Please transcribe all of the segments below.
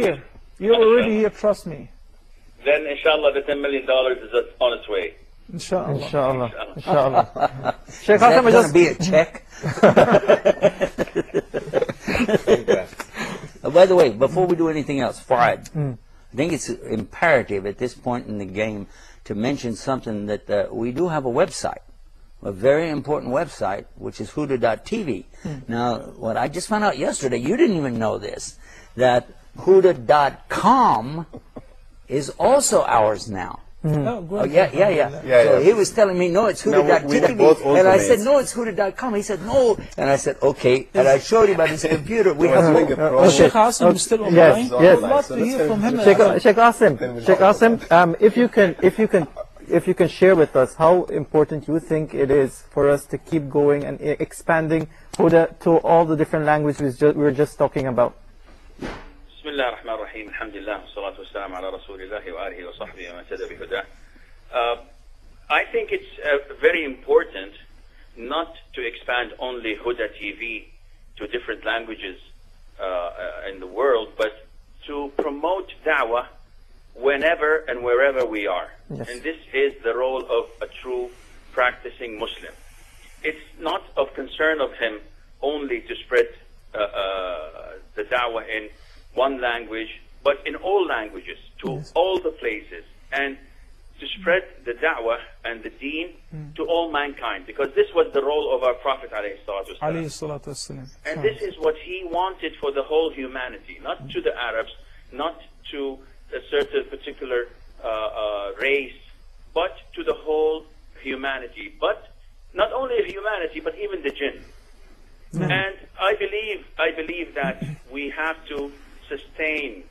here. You're already here, trust me. Then inshallah the $10 million is on its way. Inshallah. Inshallah. Inshallah. Sheikh Is that Qasim, going to be a check? By the way, before we do anything else, Fuad, I think it's imperative at this point in the game to mention something that we do have a website, a very important website, which is Huda.tv. Now, what I just found out yesterday, you didn't even know this, that Huda.com is also ours now. Oh, Yeah. So he was telling me, no, it's Huda.tv. And I said, no, it's Huda.com. He said, no. And I said, okay. And I showed him on his computer. We have Sheikh Qasim is still online. Yes. I'd love to hear from him. Sheikh Qasim, if you can share with us how important you think it is for us to keep going and expanding Huda to all the different languages we were just talking about. بسم الله الرحمن الرحيم الحمد لله والصلاة والسلام على رسول الله وآله وصحبه ومن اهتدى بهداه. I think it's very important not to expand only Huda TV to different languages in the world, but to promote da'wah whenever and wherever we are. Yes. And this is the role of a true practicing Muslim. It's not of concern of him only to spread the da'wah in one language, but in all languages, to all the places, and to spread the da'wah and the deen to all mankind, because this was the role of our Prophet ﷺ. And this is what he wanted for the whole humanity, not to the Arabs, not to a certain particular race, but to the whole humanity. But not only humanity, but even the jinn. And I believe that we have to sustain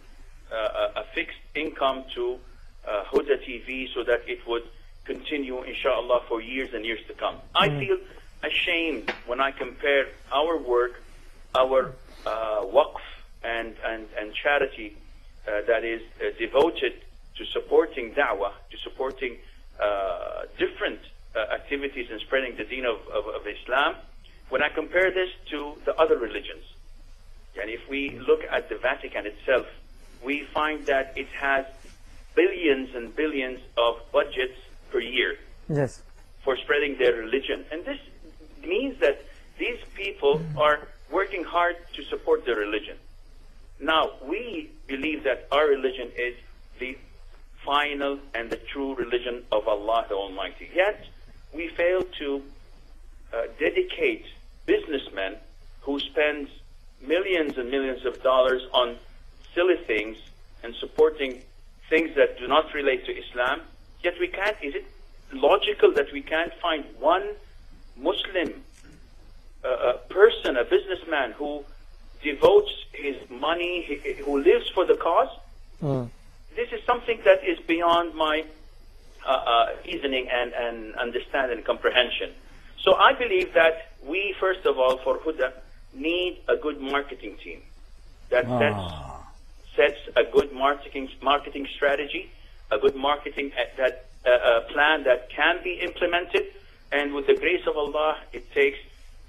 a fixed income to Huda TV so that it would continue, inshallah, for years and years to come. I feel ashamed when I compare our work, our waqf and charity that is devoted to supporting da'wah, to supporting different activities and spreading the deen of Islam, when I compare this to the other religions. And if we look at the Vatican itself, we find that it has billions and billions of budgets per year for spreading their religion. And this means that these people are working hard to support their religion. Now, we believe that our religion is the final and the true religion of Allah the Almighty. Yet, we fail to dedicate businessmen who spend millions and millions of dollars on silly things and supporting things that do not relate to Islam. Yet we can't, is it logical that we can't find one Muslim person, a businessman who devotes his money, who lives for the cause? This is something that is beyond my reasoning and understanding and comprehension. So I believe that we, first of all, for Huda, need a good marketing team that sets a good marketing strategy, a good marketing plan that can be implemented, and with the grace of Allah, it takes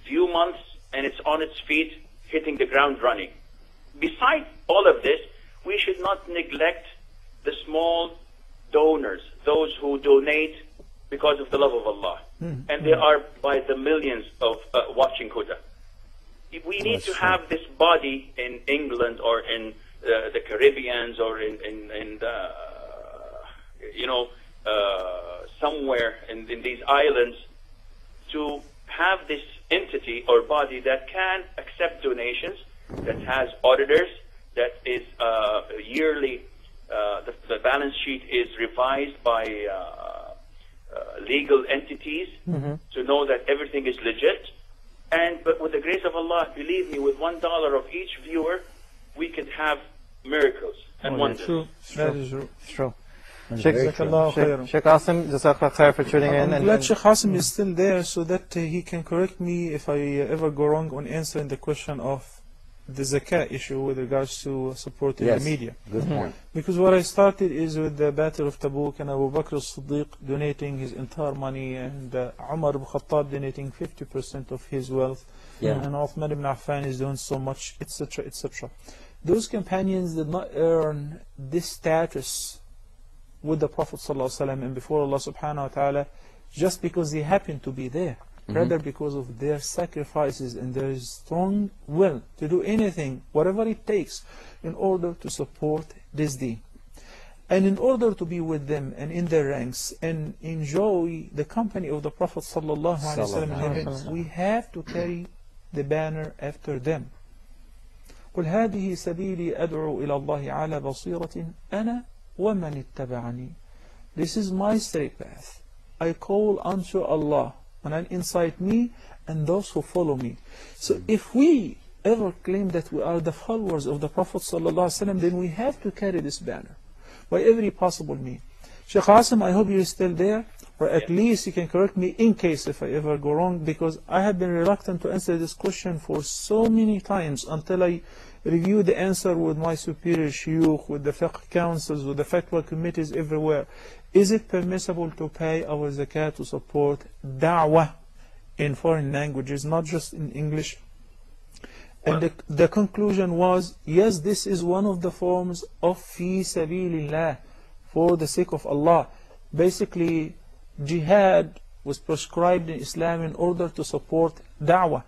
few months and it's on its feet, hitting the ground running. Besides all of this, we should not neglect the small donors, those who donate because of the love of Allah. And there are by the millions of watching Huda. We need to have this body in England or in the Caribbeans or in somewhere in these islands, to have this entity or body that can accept donations, that has auditors, that is yearly, the balance sheet is revised by legal entities to know that everything is legit. But with the grace of Allah, believe me, with $1 of each viewer, we could have miracles and wonders. True. That is true. Sheikh Qasim, Jazakallah khair for tuning in. I'm glad Sheikh Qasim is still there so that he can correct me if I ever go wrong on answering the question of the zakah issue with regards to supporting the media. Good point. Because what I started is with the Battle of Tabuk and Abu Bakr as-Siddiq donating his entire money, and Umar ibn Khattab donating 50% of his wealth, and Uthman ibn Affan is doing so much, etc., etc. those companions did not earn this status with the Prophet ﷺ and before Allah subhanahu wa ta'ala just because they happened to be there. Rather because of their sacrifices and their strong will to do anything, whatever it takes, in order to support this deen. And in order to be with them and in their ranks and enjoy the company of the Prophet sallallahu alaihi wasallam in heaven, we have to carry the banner after them. قل هذه سبيلي أدعو إلى الله على بصيرة أنا ومن اتبعني. This is my straight path. I call unto Allah and incite me and those who follow me. So if we ever claim that we are the followers of the Prophet ﷺ, then we have to carry this banner by every possible means. Sheikh Asim, I hope you're still there, or at least you can correct me in case if I ever go wrong, because I have been reluctant to answer this question for so many times until I review the answer with my superior shuyukh, with the fiqh councils, with the fatwa committees everywhere. Is it permissible to pay our zakat to support da'wah in foreign languages, not just in English? And the conclusion was, yes, this is one of the forms of fi sabilillah, for the sake of Allah. Basically, jihad was prescribed in Islam in order to support da'wah.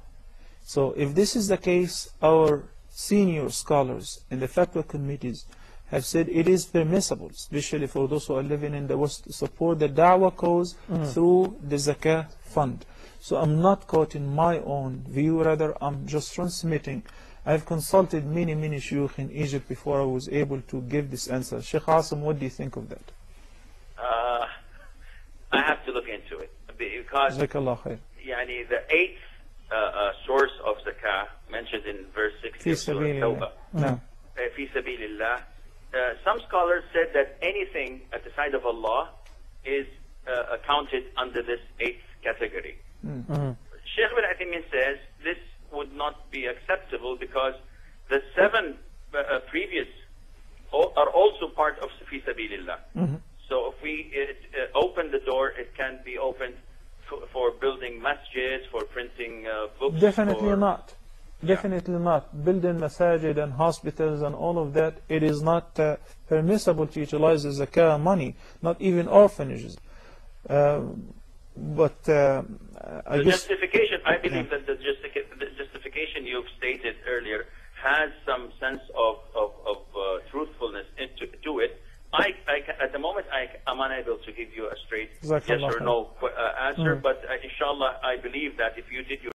So if this is the case, our senior scholars and the fatwa committees have said it is permissible, especially for those who are living in the West, to support the da'wah cause through the zakah fund. So I'm not quoting my own view, rather I'm just transmitting. I've consulted many shuyukh in Egypt before I was able to give this answer. Sheikh Asim, what do you think of that? I have to look into it, because yani, the eighth source of zakah mentioned in verse 60 of Surah Tawbah, fi sabilillah. Some scholars said that anything at the side of Allah is accounted under this eighth category. Sheikh bin Uthaymeen says this would not be acceptable because the seven previous are also part of fi sabilillah. So if we open the door, it can be opened for building masjids, for printing books. Definitely not. Definitely not. Building masajid and hospitals and all of that, it is not permissible to utilize the zakah money, not even orphanages. But I guess justification, I believe that the justification you've stated earlier has some sense of truthfulness to it. At the moment, I'm unable to give you a straight yes or no answer, but inshallah, I believe that if you did your